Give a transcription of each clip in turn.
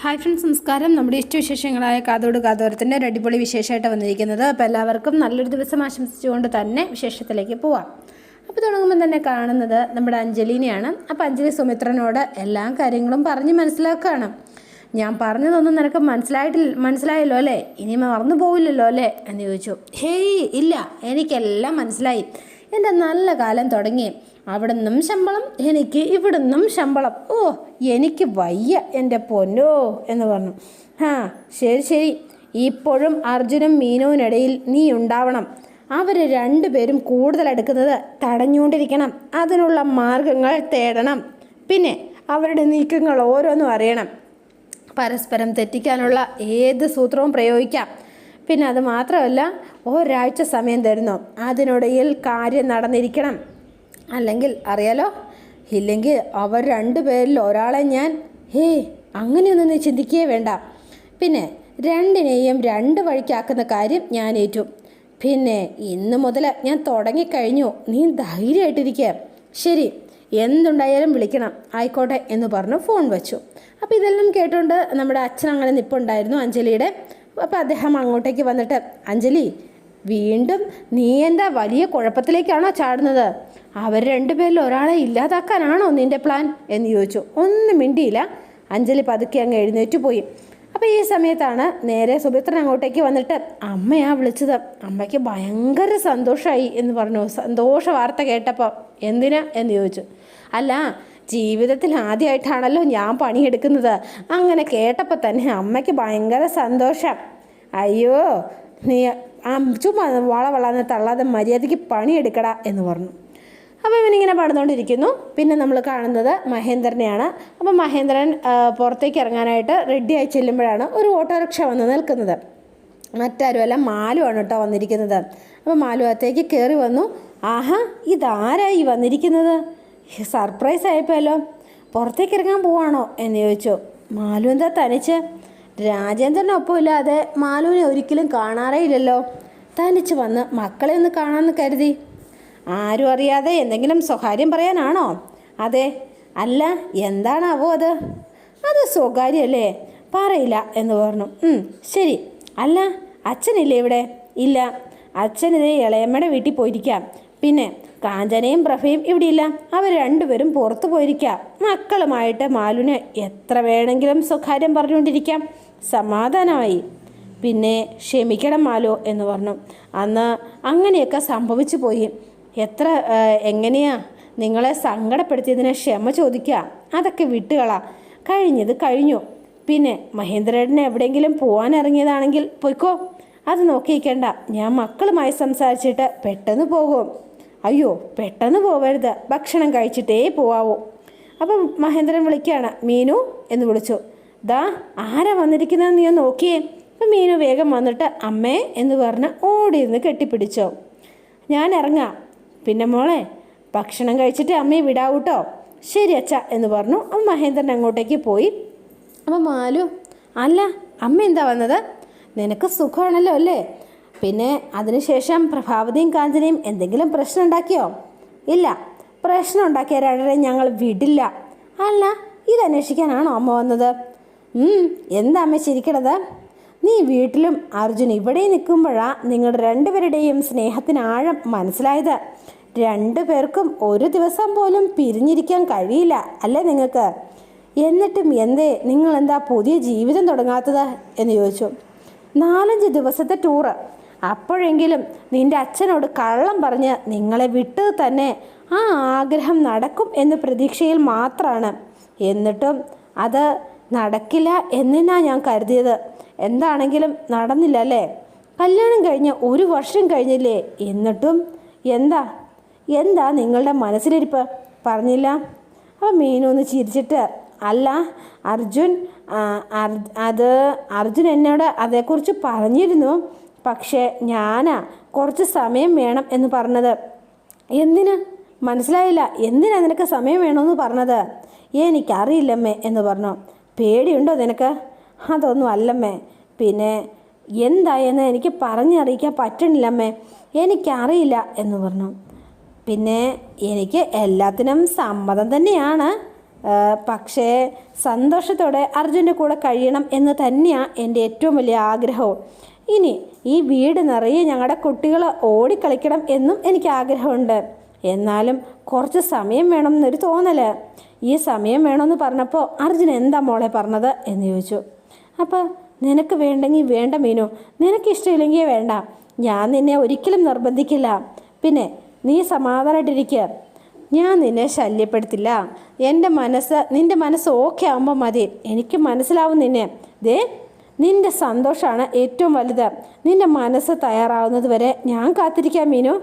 Hi friends, നമസ്കാരം. നമ്മുടെ ഇഷ്ടവിശേഷങ്ങളായ കാതോട് കാതോരത്തിൻ്റെ ഒരു അടിപൊളി വിശേഷമായിട്ട് വന്നിരിക്കുന്നത്. അപ്പോൾ എല്ലാവർക്കും നല്ലൊരു ദിവസം ആശംസിച്ചുകൊണ്ട് തന്നെ വിശേഷത്തിലേക്ക് പോവാം. അപ്പോൾ തുടങ്ങുമ്പോൾ തന്നെ കാണുന്നത് നമ്മുടെ അഞ്ജലിനെയാണ്. അപ്പോൾ അഞ്ജലി സുമിത്രനോട് എല്ലാ കാര്യങ്ങളും പറഞ്ഞ് മനസ്സിലാക്കുകയാണ്. ഞാൻ പറഞ്ഞതൊന്നും നിനക്ക് മനസ്സിലായല്ലോ അല്ലേ? ഇനി മറന്നു പോവില്ലല്ലോ അല്ലേ എന്ന് ചോദിച്ചു. ഹേയ് ഇല്ല, എനിക്കെല്ലാം മനസ്സിലായി. എൻ്റെ നല്ല കാലം തുടങ്ങി. അവിടെ നിന്നും ശമ്പളം, എനിക്ക് ഇവിടെ നിന്നും ശമ്പളം. ഓ, എനിക്ക് വയ്യ എൻ്റെ പൊന്നോ എന്ന് പറഞ്ഞു. ശരി, ഇപ്പോഴും അർജുനും മീനുവിനിടയിൽ നീ ഉണ്ടാവണം. അവർ രണ്ടുപേരും കൂടുതൽ എടുക്കുന്നത് തടഞ്ഞുകൊണ്ടിരിക്കണം. അതിനുള്ള മാർഗങ്ങൾ തേടണം. പിന്നെ അവരുടെ നീക്കങ്ങൾ ഓരോന്നും അറിയണം. പരസ്പരം തെറ്റിക്കാനുള്ള ഏത് സൂത്രവും പ്രയോഗിക്കാം. പിന്നെ അത് മാത്രമല്ല, ഒരാഴ്ച സമയം തരുന്നു. അതിനിടയിൽ കാര്യം നടന്നിരിക്കണം. അല്ലെങ്കിൽ അറിയാലോ, ഇല്ലെങ്കിൽ അവർ രണ്ടുപേരിൽ ഒരാളെ ഞാൻ അങ്ങനെയൊന്നും നീ ചിന്തിക്കുകയേ വേണ്ട. പിന്നെ രണ്ടിനെയും രണ്ട് വഴിക്കാക്കുന്ന കാര്യം ഞാൻ ഏറ്റു. പിന്നെ ഇന്ന് മുതൽ ഞാൻ തുടങ്ങിക്കഴിഞ്ഞു. നീ ധൈര്യമായിട്ടിരിക്കുക. ശരി, എന്തുണ്ടായാലും വിളിക്കണം. ആയിക്കോട്ടെ എന്ന് പറഞ്ഞു ഫോൺ വെച്ചു. അപ്പോൾ ഇതെല്ലാം കേട്ടുകൊണ്ട് നമ്മുടെ അച്ഛൻ അങ്ങനെ നിൽപ്പുണ്ടായിരുന്നു അഞ്ജലിയുടെ. അപ്പോൾ അദ്ദേഹം അങ്ങോട്ടേക്ക് വന്നിട്ട്, അഞ്ജലി, വീണ്ടും നീ എന്താ വലിയ കുഴപ്പത്തിലേക്കാണോ ചാടുന്നത്? അവർ രണ്ടുപേരിൽ ഒരാളെ ഇല്ലാതാക്കാനാണോ നിൻ്റെ പ്ലാൻ എന്ന് ചോദിച്ചു. ഒന്നും മിണ്ടിയില്ല. അഞ്ജലി പതുക്കെ അങ്ങ് എഴുന്നേറ്റ് പോയി. അപ്പോൾ ഈ സമയത്താണ് നേരെ സുമിത്രൻ അങ്ങോട്ടേക്ക് വന്നിട്ട്, അമ്മയാ വിളിച്ചത്. അമ്മയ്ക്ക് ഭയങ്കര സന്തോഷമായി എന്ന് പറഞ്ഞു. സന്തോഷ വാർത്ത കേട്ടപ്പോൾ. എന്തിനാ എന്ന് ചോദിച്ചു. അല്ല, ജീവിതത്തിൽ ആദ്യമായിട്ടാണല്ലോ ഞാൻ പണിയെടുക്കുന്നത്. അങ്ങനെ കേട്ടപ്പോൾ തന്നെ അമ്മയ്ക്ക് ഭയങ്കര സന്തോഷം. അയ്യോ, നീ ചുമ്മാ വളവളാന്ന് തള്ളാതെ മര്യാദയ്ക്ക് പണിയെടുക്കടാ എന്ന് പറഞ്ഞു. അപ്പോൾ ഇവനിങ്ങനെ പാടുന്നുകൊണ്ടിരിക്കുന്നു. പിന്നെ നമ്മൾ കാണുന്നത് മഹേന്ദ്രനെയാണ്. അപ്പോൾ മഹേന്ദ്രൻ പുറത്തേക്ക് ഇറങ്ങാനായിട്ട് റെഡിയായി ചെല്ലുമ്പോഴാണ് ഒരു ഓട്ടോറിക്ഷ വന്ന് നിൽക്കുന്നത്. മറ്റാരുമല്ല, മാലുവാണ് കേട്ടോ വന്നിരിക്കുന്നത്. അപ്പോൾ മാലു അകത്തേക്ക് കയറി വന്നു. ആഹാ, ഇതാരായി വന്നിരിക്കുന്നത്? സർപ്രൈസ് ആയപ്പോഴല്ലോ. പുറത്തേക്ക് ഇറങ്ങാൻ പോവാണോ എന്ന് ചോദിച്ചു. മാലു എന്താ തനിച്ച്? രാജേന്ദ്രനൊപ്പം ഇല്ലാതെ മാലുവിനെ ഒരിക്കലും കാണാറേ ഇല്ലല്ലോ. തനിച്ച് വന്ന് മക്കളെ ഒന്ന് കാണാമെന്ന് കരുതി. ആരും അറിയാതെ എന്തെങ്കിലും സ്വകാര്യം പറയാനാണോ? അതെ. അല്ല, എന്താണാവോ അത്? അത് സ്വകാര്യമല്ലേ, പറയില്ല എന്ന് പറഞ്ഞു. ശരി. അല്ല, അച്ഛനില്ലേ ഇവിടെ? ഇല്ല, അച്ഛനിതേ ഇളയമ്മയുടെ വീട്ടിൽ പോയിരിക്കാം. പിന്നെ കാഞ്ചനയും പ്രഭയും ഇവിടെ ഇല്ല. അവർ രണ്ടുപേരും പുറത്തു പോയിരിക്കാം. മക്കളുമായിട്ട് മാലുവിന് എത്ര വേണമെങ്കിലും സ്വകാര്യം പറഞ്ഞുകൊണ്ടിരിക്കാം. സമാധാനമായി. പിന്നെ ക്ഷമിക്കണം മാലു എന്ന് പറഞ്ഞു. അന്ന് അങ്ങനെയൊക്കെ സംഭവിച്ചു പോയി. എങ്ങനെയാ നിങ്ങളെ സങ്കടപ്പെടുത്തിയതിനെ ക്ഷമ ചോദിക്കുക. അതൊക്കെ വിട്ടുകളാ. കഴിഞ്ഞത് കഴിഞ്ഞു. പിന്നെ മഹേന്ദ്രേട്ടന് എവിടെയെങ്കിലും പോകാൻ ഇറങ്ങിയതാണെങ്കിൽ പൊയ്ക്കോ. അത് നോക്കിയിരിക്കേണ്ട. ഞാൻ മക്കളുമായി സംസാരിച്ചിട്ട് പെട്ടെന്ന് പോകും. അയ്യോ, പെട്ടെന്ന് പോവരുത്. ഭക്ഷണം കഴിച്ചിട്ടേ പോവാവൂ. അപ്പം മഹേന്ദ്രൻ വിളിക്കുകയാണ്. മീനു എന്ന് വിളിച്ചു. ദാ ആരാ വന്നിരിക്കുന്നതെന്ന് ഞാൻ നോക്കിയേ. അപ്പം മീനു വേഗം വന്നിട്ട് അമ്മേ എന്ന് പറഞ്ഞ് ഓടിയിരുന്ന് കെട്ടിപ്പിടിച്ചോ. ഞാൻ ഇറങ്ങാം. പിന്നെ മോളെ, ഭക്ഷണം കഴിച്ചിട്ട് അമ്മയെ വിടാവൂട്ടോ. ശരി അച്ഛ എന്ന് പറഞ്ഞു. അപ്പം മഹേന്ദ്രൻ അങ്ങോട്ടേക്ക് പോയി. അപ്പം മാലു, അല്ല അമ്മ എന്താ വന്നത്? നിനക്ക് സുഖമാണല്ലോ അല്ലേ? പിന്നെ അതിനുശേഷം പ്രഭാവതിയും കാഞ്ചനയും എന്തെങ്കിലും പ്രശ്നം ഉണ്ടാക്കിയോ? ഇല്ല, പ്രശ്നം ഉണ്ടാക്കിയ രണ്ടരെ ഞങ്ങൾ വിടില്ല. അല്ല, ഇതന്വേഷിക്കാനാണോ അമ്മ വന്നത്? എന്താ അമ്മ ചിരിക്കണത്? നീ വീട്ടിലും അർജുൻ ഇവിടെ നിൽക്കുമ്പോഴാണ് നിങ്ങളുടെ രണ്ടുപേരുടെയും സ്നേഹത്തിന് ആഴം മനസ്സിലായത്. രണ്ടുപേർക്കും ഒരു ദിവസം പോലും പിരിഞ്ഞിരിക്കാൻ കഴിയില്ല അല്ലേ നിങ്ങൾക്ക്? എന്നിട്ടും നിങ്ങളെന്താ പുതിയ ജീവിതം തുടങ്ങാത്തത് എന്ന് ചോദിച്ചു. 4-5 ദിവസത്തെ ടൂറ്. അപ്പോഴെങ്കിലും നിൻ്റെ അച്ഛനോട് കള്ളം പറഞ്ഞ് നിങ്ങളെ വിട്ടത് തന്നെ ആ ആഗ്രഹം നടക്കും എന്ന പ്രതീക്ഷയിൽ മാത്രമാണ്. എന്നിട്ടും അത് നടക്കില്ല എന്നാ ഞാൻ കരുതിയത്. എന്താണെങ്കിലും നടന്നില്ല അല്ലേ? കല്യാണം കഴിഞ്ഞ് 1 വർഷം കഴിഞ്ഞില്ലേ? എന്നിട്ടും എന്താ നിങ്ങളുടെ മനസ്സിലിരിപ്പ്? പറഞ്ഞില്ല. അപ്പം മീനു ഒന്ന് ചിരിച്ചിട്ട്, അല്ല അർജുൻ എന്നോട് അതേക്കുറിച്ച് പറഞ്ഞിരുന്നു. പക്ഷേ ഞാനാ കുറച്ച് സമയം വേണം എന്ന് പറഞ്ഞത്. എന്തിന്? മനസ്സിലായില്ല. എന്തിനാ നിനക്ക് സമയം വേണമെന്ന് പറഞ്ഞത്? എനിക്കറിയില്ലമ്മേ എന്ന് പറഞ്ഞു. പേടിയുണ്ടോ നിനക്ക്? അതൊന്നും അല്ലമ്മേ. പിന്നെ എന്തായെന്ന് എനിക്ക് പറഞ്ഞറിയിക്കാൻ പറ്റണില്ലമ്മേ. എനിക്കറിയില്ല എന്ന് പറഞ്ഞു. പിന്നെ എനിക്ക് എല്ലാത്തിനും സമ്മതം തന്നെയാണ്. പക്ഷേ സന്തോഷത്തോടെ അർജുൻ്റെ കൂടെ കഴിയണം എന്ന് തന്നെയാണ് എൻ്റെ ഏറ്റവും വലിയ ആഗ്രഹവും. ഇനി ഈ വീട് നിറയെ ഞങ്ങളുടെ കുട്ടികൾ ഓടിക്കളിക്കണം എന്നും എനിക്ക് ആഗ്രഹമുണ്ട്. എന്നാലും കുറച്ച് സമയം വേണം എന്നൊരു തോന്നൽ. ഈ സമയം വേണമെന്ന് പറഞ്ഞപ്പോൾ അർജുൻ എന്താ മോളെ പറഞ്ഞത് എന്ന് ചോദിച്ചു. അപ്പോൾ നിനക്ക് വേണ്ടെങ്കിൽ വേണ്ട മീനു, നിനക്കിഷ്ടമില്ലെങ്കിൽ വേണ്ട, ഞാൻ നിന്നെ ഒരിക്കലും നിർബന്ധിക്കില്ല. പിന്നെ നീ സമാധാനമായിട്ടിരിക്കുക, ഞാൻ നിന്നെ ശല്യപ്പെടുത്തില്ല. നിൻ്റെ മനസ്സ് ഓക്കെ ആകുമ്പോൾ മതി. എനിക്ക് മനസ്സിലാവും നിന്നെ. നിൻ്റെ സന്തോഷമാണ് ഏറ്റവും വലുത്. നിൻ്റെ മനസ്സ് തയ്യാറാവുന്നത് വരെ ഞാൻ കാത്തിരിക്കാം മീനു,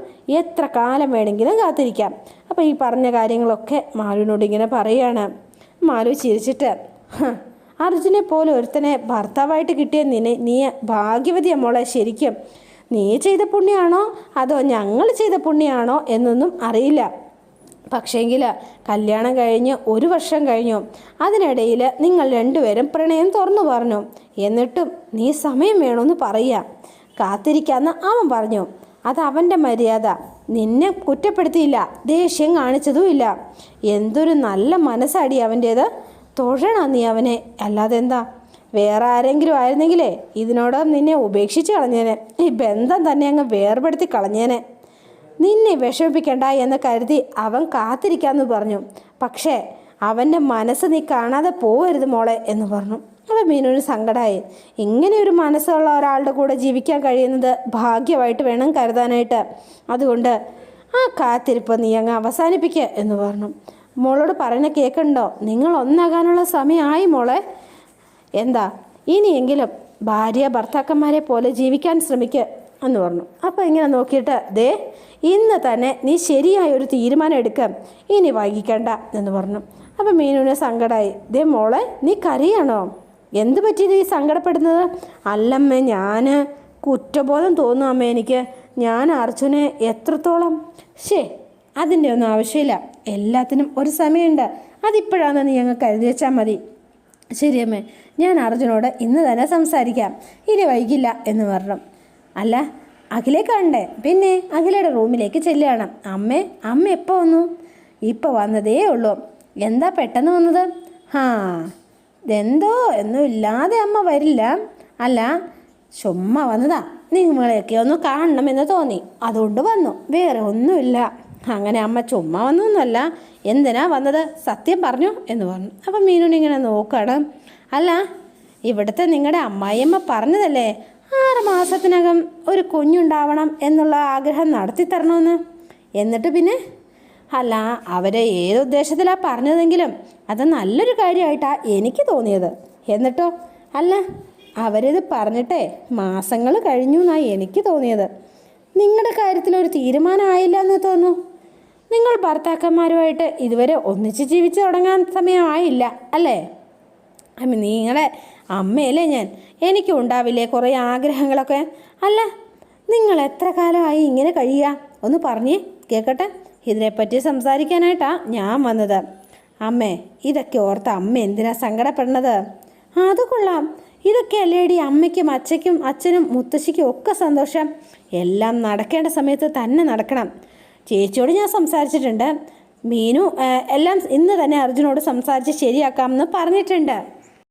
എത്ര കാലം വേണമെങ്കിലും കാത്തിരിക്കാം. അപ്പോൾ ഈ പറഞ്ഞ കാര്യങ്ങളൊക്കെ മാലുവിനോട് ഇങ്ങനെ പറയുകയാണ്. മാലു ചിരിച്ചിട്ട്, അർജുനെ പോലെ ഒരുത്തനെ ഭർത്താവായിട്ട് കിട്ടിയ നീ ഭാഗ്യവതിയാ മോളെ. ശരിക്കും നീ ചെയ്ത പുണ്യമാണോ അതോ ഞങ്ങൾ ചെയ്ത പുണ്യമാണോ എന്നൊന്നും അറിയില്ല. പക്ഷേങ്കിൽ കല്യാണം കഴിഞ്ഞ് 1 വർഷം കഴിഞ്ഞു. അതിനിടയിൽ നിങ്ങൾ രണ്ടുപേരും പ്രണയം തുറന്നു പറഞ്ഞു. എന്നിട്ടും നീ സമയം വേണമെന്ന് പറയുക, കാത്തിരിക്കാമെന്ന് അവൻ പറഞ്ഞു. അത് അവൻ്റെ മര്യാദ. നിന്നെ കുറ്റപ്പെടുത്തിയില്ല, ദേഷ്യം കാണിച്ചതുമില്ല. എന്തൊരു നല്ല മനസ്സാടി അവൻ്റേത്. തൊഴണം നീ അവനെ, അല്ലാതെ എന്താ. വേറെ ആരെങ്കിലും ആയിരുന്നെങ്കിലേ ഇതിനോട് നിന്നെ ഉപേക്ഷിച്ച് കളഞ്ഞേനെ. ഈ ബന്ധം തന്നെ അങ്ങ് വേർപെടുത്തി കളഞ്ഞേനെ. നിന്നെ വിഷമിപ്പിക്കണ്ട എന്ന് കരുതി അവൻ കാത്തിരിക്കാമെന്ന് പറഞ്ഞു. പക്ഷേ അവൻ്റെ മനസ്സ് നീ കാണാതെ പോകരുത് മോളെ എന്ന് പറഞ്ഞു. അപ്പം മീനൊരു സങ്കടമായി. ഇങ്ങനെ ഒരു മനസ്സുള്ള ഒരാളുടെ കൂടെ ജീവിക്കാൻ കഴിയുന്നത് ഭാഗ്യമായിട്ട് വേണം കരുതാനായിട്ട്. അതുകൊണ്ട് ആ കാത്തിരിപ്പ് നീ അങ്ങ് അവസാനിപ്പിക്കുക എന്ന് പറഞ്ഞു. മോളോട് പറഞ്ഞ കേൾക്കണ്ടോ? നിങ്ങൾ ഒന്നാകാനുള്ള സമയമായി മോളെ. എന്താ ഇനിയെങ്കിലും ഭാര്യ ഭർത്താക്കന്മാരെ പോലെ ജീവിക്കാൻ ശ്രമിക്കുക എന്ന് പറഞ്ഞു. അപ്പോൾ ഇങ്ങനെ നോക്കിയിട്ട്, ഇന്ന് തന്നെ നീ ശരിയായൊരു തീരുമാനം എടുക്കാം, ഇനി വൈകിക്കണ്ട എന്ന് പറഞ്ഞു. അപ്പം മീനുവിന് സങ്കടമായി. മോളെ നീ കരയാണോ? എന്ത് പറ്റി നീ സങ്കടപ്പെടുന്നത്? അല്ലമ്മേ, ഞാൻ കുറ്റബോധം തോന്നും അമ്മേ എനിക്ക്. ഞാൻ അർജുനെ എത്രത്തോളം അതിൻ്റെ ഒന്നും ആവശ്യമില്ല. എല്ലാത്തിനും ഒരു സമയമുണ്ട്. അതിപ്പോഴാണെന്ന് നീ അങ്ങ് കരുതി വെച്ചാൽ മതി. ശരിയമ്മേ, ഞാൻ അർജുനോട് ഇന്ന് തന്നെ സംസാരിക്കാം, ഇനി വൈകില്ല എന്ന് പറഞ്ഞു. അല്ല, അഖിലെ കാണണ്ടേ? പിന്നെ അഖിലയുടെ റൂമിലേക്ക് ചെല്ലുകയാണ്. അമ്മ എപ്പോൾ വന്നു? ഇപ്പോൾ വന്നതേ ഉള്ളൂ. എന്താ പെട്ടെന്ന് വന്നത്? എന്തോ ഒന്നും ഇല്ലാതെ അമ്മ വരില്ല. അല്ല, ചുമ്മാ വന്നതാ. നിങ്ങളെയൊക്കെ ഒന്ന് കാണണമെന്ന് തോന്നി, അതുകൊണ്ട് വന്നു. വേറെ ഒന്നുമില്ല. അങ്ങനെ അമ്മ ചുമ്മാ വന്നൊന്നുമല്ല. എന്തിനാ വന്നത്? സത്യം പറഞ്ഞു എന്ന് പറഞ്ഞു. അപ്പം മീനുനിങ്ങനെ നോക്കണം. അല്ല, ഇവിടുത്തെ നിങ്ങളുടെ അമ്മായിയമ്മ പറഞ്ഞതല്ലേ 6 മാസത്തിനകം ഒരു കുഞ്ഞുണ്ടാവണം എന്നുള്ള ആഗ്രഹം നടത്തി തരണമെന്ന്. എന്നിട്ട് പിന്നെ അല്ല, അവരെ ഏതുദ്ദേശത്തിലാണ് പറഞ്ഞതെങ്കിലും അത് നല്ലൊരു കാര്യമായിട്ടാണ് എനിക്ക് തോന്നിയത്. എന്നിട്ടോ? അല്ല, അവരിത് പറഞ്ഞിട്ടേ മാസങ്ങൾ കഴിഞ്ഞു എന്നാണ് എനിക്ക് തോന്നിയത്. നിങ്ങളുടെ കാര്യത്തിലൊരു തീരുമാനമായില്ല എന്ന് തോന്നുന്നു. നിങ്ങൾ ഭർത്താക്കന്മാരുമായിട്ട് ഇതുവരെ ഒന്നിച്ച് ജീവിച്ച് തുടങ്ങാൻ സമയമായില്ല അല്ലേ? നിങ്ങളെ അമ്മയല്ലേ ഞാൻ. എനിക്കും ഉണ്ടാവില്ലേ കുറേ ആഗ്രഹങ്ങളൊക്കെ? അല്ല, നിങ്ങൾ എത്ര കാലമായി ഇങ്ങനെ കഴിയുക? ഒന്ന് പറഞ്ഞേ കേൾക്കട്ടെ. ഇതിനെപ്പറ്റി സംസാരിക്കാനായിട്ടാണ് ഞാൻ വന്നത്. അമ്മേ, ഇതൊക്കെ ഓർത്ത് അമ്മ എന്തിനാ സങ്കടപ്പെടുന്നത്? അത് കൊള്ളാം. ഇതൊക്കെ അല്ലേടി അമ്മയ്ക്കും അച്ഛനും മുത്തശ്ശിക്കും ഒക്കെ സന്തോഷം. എല്ലാം നടക്കേണ്ട സമയത്ത് തന്നെ നടക്കണം. ചേച്ചിയോട് ഞാൻ സംസാരിച്ചിട്ടുണ്ട്. മീനു എല്ലാം ഇന്ന് തന്നെ അർജുനോട് സംസാരിച്ച് ശരിയാക്കാമെന്ന് പറഞ്ഞിട്ടുണ്ട്.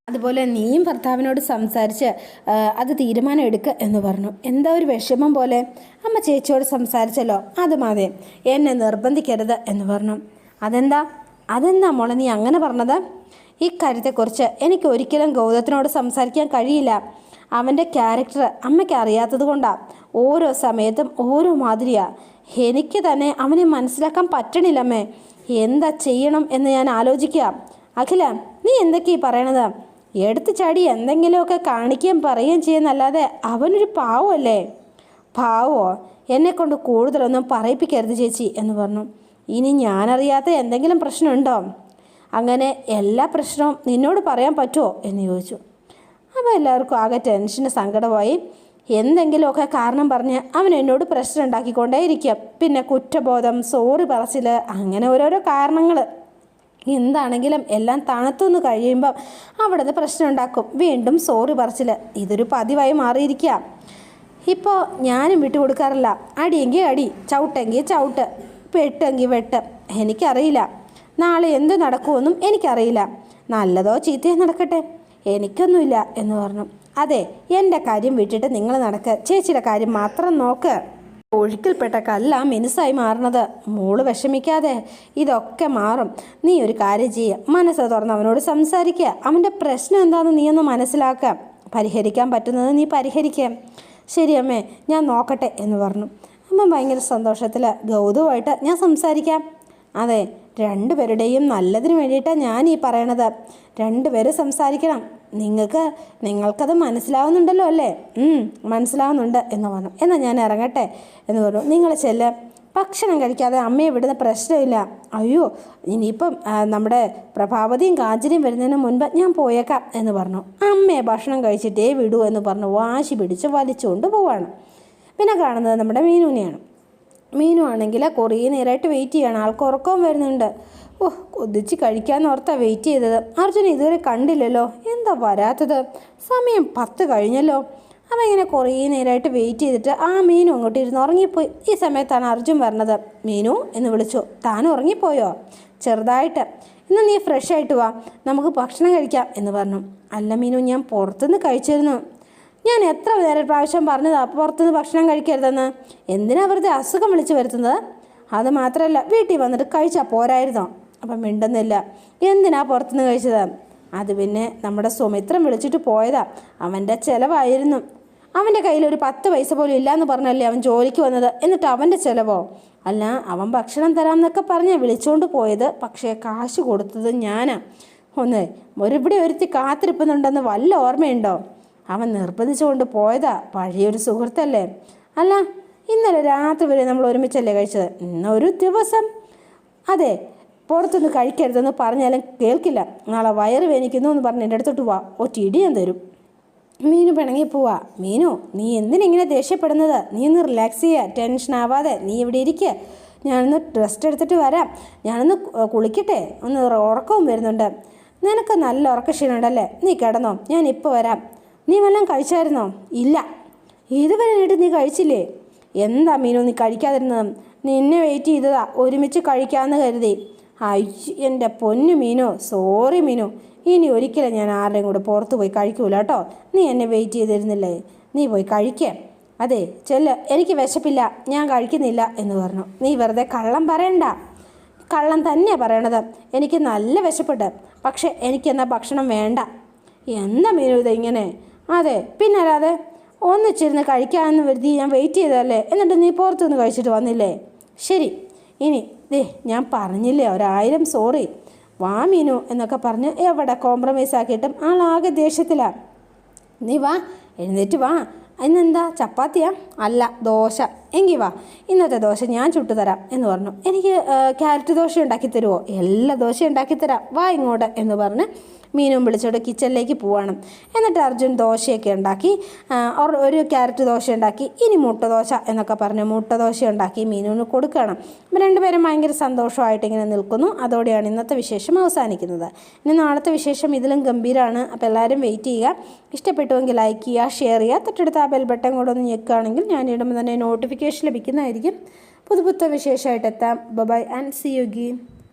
അതുപോലെ നീയും ഭർത്താവിനോട് സംസാരിച്ച് അത് തീരുമാനം എടുക്കുക എന്ന് പറഞ്ഞു. എന്താ ഒരു വിഷമം പോലെ? അമ്മ ചേച്ചിയോട് സംസാരിച്ചല്ലോ, അത് മതി, എന്നെ നിർബന്ധിക്കരുത് എന്ന് പറഞ്ഞു. അതെന്താ മോളെ നീ അങ്ങനെ പറഞ്ഞത്? ഈ കാര്യത്തെക്കുറിച്ച് എനിക്ക് ഒരിക്കലും ഗൗതത്തിനോട് സംസാരിക്കാൻ കഴിയില്ല. അവൻ്റെ ക്യാരക്ടർ അമ്മയ്ക്ക് അറിയാത്തത് കൊണ്ടാണ്. ഓരോ സമയത്തും ഓരോ മാതിരിയാണ്. എനിക്ക് തന്നെ അവനെ മനസ്സിലാക്കാൻ പറ്റണില്ലമ്മേ. എന്താ ചെയ്യണം എന്ന് ഞാൻ ആലോചിക്കുക. അഖില, നീ എന്തൊക്കെയാ പറയണത്? എടുത്തു ചാടി എന്തെങ്കിലുമൊക്കെ കാണിക്കുകയും പറയുകയും ചെയ്യുന്നല്ലാതെ അവനൊരു പാവമല്ലേ? പാവോ? എന്നെക്കൊണ്ട് കൂടുതലൊന്നും പറയിപ്പിക്കരുത് ചേച്ചി എന്ന് പറഞ്ഞു. ഇനി ഞാനറിയാത്ത എന്തെങ്കിലും പ്രശ്നമുണ്ടോ? അങ്ങനെ എല്ലാ പ്രശ്നവും നിന്നോട് പറയാൻ പറ്റുമോ എന്ന് ചോദിച്ചു. അപ്പോൾ എല്ലാവർക്കും ആകെ ടെൻഷന് സങ്കടമായി. എന്തെങ്കിലുമൊക്കെ കാരണം പറഞ്ഞ് അവൻ എന്നോട് പ്രശ്നം ഉണ്ടാക്കിക്കൊണ്ടേയിരിക്കും. പിന്നെ കുറ്റബോധം, സോറി പറച്ചിൽ, അങ്ങനെ ഓരോരോ കാരണങ്ങൾ. എന്താണെങ്കിലും എല്ലാം തണുത്തുനിന്ന് കഴിയുമ്പം അവിടുന്ന് പ്രശ്നം ഉണ്ടാക്കും. വീണ്ടും സോറി പറച്ചിൽ. ഇതൊരു പതിവായി മാറിയിരിക്കുക. ഇപ്പോൾ ഞാനും വിട്ടുകൊടുക്കാറില്ല. അടിയെങ്കിൽ അടി, ചവിട്ടെങ്കിൽ ചവിട്ട്, വെട്ടെങ്കിൽ വെട്ട്. എനിക്കറിയില്ല നാളെ എന്ത് നടക്കുമെന്നും എനിക്കറിയില്ല. നല്ലതോ ചീത്തയോ നടക്കട്ടെ, എനിക്കൊന്നുമില്ല എന്ന് പറഞ്ഞു. അതെ, എൻ്റെ കാര്യം വിട്ടിട്ട് നിങ്ങൾ നടക്കുക, ചേച്ചിയുടെ കാര്യം മാത്രം നോക്ക്. ഒഴുക്കിൽപ്പെട്ട കല്ല മിനുസായി മാറണത്. മോള് വിഷമിക്കാതെ, ഇതൊക്കെ മാറും. നീ ഒരു കാര്യം ചെയ്യുക, മനസ്സ് തുറന്ന് അവനോട് സംസാരിക്കുക. അവൻ്റെ പ്രശ്നം എന്താണെന്ന് നീ ഒന്ന് മനസ്സിലാക്കുക. പരിഹരിക്കാൻ പറ്റുന്നത് നീ പരിഹരിക്കുക. ശരി അമ്മേ, ഞാൻ നോക്കട്ടെ എന്ന് പറഞ്ഞു. അമ്മ ഭയങ്കര സന്തോഷത്തിൽ ഗൗതവുമായിട്ട് ഞാൻ സംസാരിക്കാം. അതെ, രണ്ടുപേരുടെയും നല്ലതിന് വേണ്ടിയിട്ടാണ് ഞാൻ ഈ പറയണത്. രണ്ടുപേരും സംസാരിക്കണം. നിങ്ങൾക്കത് മനസ്സിലാവുന്നുണ്ടല്ലോ അല്ലേ? മനസ്സിലാവുന്നുണ്ട് എന്ന് പറഞ്ഞു. എന്നാൽ ഞാൻ ഇറങ്ങട്ടെ എന്ന് പറഞ്ഞു. നിങ്ങൾ ചെല്ല്, ഭക്ഷണം കഴിക്കാതെ അമ്മയെ വിടുന്ന പ്രശ്നമില്ല. അയ്യോ, ഇനിയിപ്പം നമ്മുടെ പ്രഭാവതിയും കാഞ്ചനയും വരുന്നതിന് മുൻപ് ഞാൻ പോയേക്കാം എന്ന് പറഞ്ഞു. അമ്മയെ ഭക്ഷണം കഴിച്ചിട്ടേ വിടൂ എന്ന് പറഞ്ഞു വാശി പിടിച്ച് വലിച്ചുകൊണ്ട് പോവാണ്. പിന്നെ കാണുന്നത് നമ്മുടെ മീനുവിനെയാണ്. മീനു ആണെങ്കിൽ കുറേ നേരമായിട്ട് വെയിറ്റ് ചെയ്യണം. ആൾക്ക് ഉറക്കവും വരുന്നുണ്ട്. കൊതിച്ച് കഴിക്കാമെന്ന് ഓർത്താ വെയിറ്റ് ചെയ്തത്. അർജുൻ ഇതുവരെ കണ്ടില്ലല്ലോ, എന്താ വരാത്തത്? സമയം 10 കഴിഞ്ഞല്ലോ. അപ്പം ഇങ്ങനെ കുറേ നേരമായിട്ട് വെയിറ്റ് ചെയ്തിട്ട് ആ മീനു അങ്ങോട്ട് ഇരുന്ന് ഉറങ്ങിപ്പോയി. ഈ സമയത്താണ് അർജുൻ പറഞ്ഞത്. മീനു എന്ന് വിളിച്ചു. താൻ ഉറങ്ങിപ്പോയോ? ചെറുതായിട്ട്. ഇന്ന് നീ ഫ്രഷ് ആയിട്ട് വാ, നമുക്ക് ഭക്ഷണം കഴിക്കാം എന്ന് പറഞ്ഞു. അല്ല മീനു, ഞാൻ പുറത്തുനിന്ന് കഴിച്ചിരുന്നു. ഞാൻ എത്ര നേരം പ്രാവശ്യം പറഞ്ഞതാ പുറത്തുനിന്ന് ഭക്ഷണം കഴിക്കരുതെന്ന്. എന്തിനാ വെറുതെ അസുഖം വിളിച്ചു വരുത്തുന്നത്? അത് മാത്രമല്ല, വീട്ടിൽ വന്നിട്ട് കഴിച്ചാൽ പോരായിരുന്നോ? അപ്പം മിണ്ടുന്നില്ല. എന്തിനാ പുറത്തുനിന്ന് കഴിച്ചത്? അത് പിന്നെ നമ്മുടെ സുമിത്രൻ വിളിച്ചിട്ട് പോയതാ. അവൻ്റെ ചിലവായിരുന്നു. അവൻ്റെ കയ്യിൽ ഒരു 10 പൈസ പോലും ഇല്ലയെന്ന് പറഞ്ഞല്ലേ അവൻ ജോലിക്ക് വന്നത്. എന്നിട്ട് അവൻ്റെ ചിലവോ? അല്ല, അവൻ ഭക്ഷണം തരാമെന്നൊക്കെ പറഞ്ഞാൽ വിളിച്ചുകൊണ്ട് പോയത്. പക്ഷേ കാശ് കൊടുത്തത് ഞാനാ. ഇവിടെ ഒരുത്തി കാത്തിരിപ്പുന്നുണ്ടെന്ന് വല്ല ഓർമ്മയുണ്ടോ? അവൻ നിർബന്ധിച്ചുകൊണ്ട് പോയതാ. പഴയൊരു സുഹൃത്തല്ലേ. അല്ല, ഇന്നലെ രാത്രി വരെ നമ്മൾ ഒരുമിച്ചല്ലേ കഴിച്ചത്? ഇന്നൊരു ദിവസം. അതെ, പുറത്തുനിന്ന് കഴിക്കരുതെന്ന് പറഞ്ഞാലും കേൾക്കില്ല. നാളെ വയറ് വേനിക്കുന്നു എന്ന് പറഞ്ഞ് എൻ്റെ അടുത്തോട്ട് വാ, ഒറ്റിടി ഞാൻ തരും. മീനു പിണങ്ങി പോവാ. മീനു, നീ എന്തിനിങ്ങനെ ദേഷ്യപ്പെടുന്നത്? നീ ഒന്ന് റിലാക്സ് ചെയ്യുക, ടെൻഷൻ ആവാതെ നീ ഇവിടെ ഇരിക്കുക. ഞാനൊന്ന് റെസ്റ്റ് എടുത്തിട്ട് വരാം. ഞാനൊന്ന് കുളിക്കട്ടെ, ഒന്ന് ഉറക്കവും വരുന്നുണ്ട്. നിനക്ക് നല്ല ഉറക്കക്ഷീണുണ്ടല്ലേ, നീ കിടന്നോ, ഞാനിപ്പോൾ വരാം. നീ വല്ലതും കഴിച്ചായിരുന്നോ? ഇല്ല. ഇതുവരെ നേരിട്ട് നീ കഴിച്ചില്ലേ? എന്താ മീനു നീ കഴിക്കാതിരുന്നത്? നിന്നെ വെയിറ്റ് ചെയ്തതാ, ഒരുമിച്ച് കഴിക്കാമെന്ന് കരുതി. എൻ്റെ പൊന്നു മീനു, സോറി മീനു. ഇനി ഒരിക്കലും ഞാൻ ആരുടെയും കൂടെ പുറത്ത് പോയി കഴിക്കൂല കേട്ടോ. നീ എന്നെ വെയിറ്റ് ചെയ്തിരുന്നില്ലേ? നീ പോയി കഴിക്കേ. അതെ, ചെല്ല്, എനിക്ക് വിശപ്പില്ല, ഞാൻ കഴിക്കുന്നില്ല എന്ന് പറഞ്ഞു. നീ വെറുതെ കള്ളം പറയണ്ട. കള്ളം തന്നെയാണ് പറയണത്. എനിക്ക് നല്ല വിശപ്പുണ്ട്, പക്ഷെ എനിക്കെന്നാ ഭക്ഷണം വേണ്ട. എന്താ മീനു ഇതിങ്ങനെ? അതെ, പിന്നെ അല്ലാതെ ഒന്നിച്ചിരുന്ന് കഴിക്കാമെന്ന് കരുതി ഞാൻ വെയിറ്റ് ചെയ്തതല്ലേ. എന്നിട്ട് നീ പുറത്തുനിന്ന് കഴിച്ചിട്ട് വന്നില്ലേ? ശരി, ഇനി ഞാൻ പറഞ്ഞില്ലേ 1000 സോറി. വാ മീനു എന്നൊക്കെ പറഞ്ഞ് എവിടെ കോംപ്രമൈസ് ആക്കിയിട്ടും ആളാകെ ദേഷ്യത്തിലാണ്. നീ വാ, എഴുന്നേറ്റ് വാ. ഇന്നെന്താ ചപ്പാത്തിയാ? അല്ല, ദോശ. എങ്കിൽ വാ, ഇന്നത്തെ ദോശ ഞാൻ ചുട്ടുതരാം എന്ന് പറഞ്ഞു. എനിക്ക് ക്യാരറ്റ് ദോശ ഉണ്ടാക്കി തരുമോ? എല്ലാ ദോശയും ഉണ്ടാക്കി തരാം, വാ ഇങ്ങോട്ട് എന്ന് പറഞ്ഞ് മീനും വിളിച്ചോട്ട് കിച്ചണിലേക്ക് പോവാണ്. എന്നിട്ട് അർജുൻ ദോശയൊക്കെ ഉണ്ടാക്കി, ഒരു ക്യാരറ്റ് ദോശ ഉണ്ടാക്കി. ഇനി മുട്ട ദോശ എന്നൊക്കെ പറഞ്ഞ് മുട്ട ദോശ ഉണ്ടാക്കി മീനുവിന് കൊടുക്കണം. അപ്പം രണ്ടുപേരും ഭയങ്കര സന്തോഷമായിട്ട് ഇങ്ങനെ നിൽക്കുന്നു. അതോടെയാണ് ഇന്നത്തെ വിശേഷം അവസാനിക്കുന്നത്. ഇനി നാളത്തെ വിശേഷം ഇതിലും ഗംഭീരമാണ്. അപ്പോൾ എല്ലാവരും വെയിറ്റ് ചെയ്യുക. ഇഷ്ടപ്പെട്ടുവെങ്കിൽ ലൈക്ക് ചെയ്യുക, ഷെയർ ചെയ്യുക. തൊട്ടടുത്ത് ആ ബെൽ ബട്ടൺ കൂടെ ഒന്ന് ഞെക്കുകയാണെങ്കിൽ ഞാൻ ഇടുമ്പോൾ തന്നെ നോട്ടിഫിക്കേഷൻ ലഭിക്കുന്നതായിരിക്കും. പുതുപുത്ത വിശേഷമായിട്ട് എത്താം. Bye and see you again.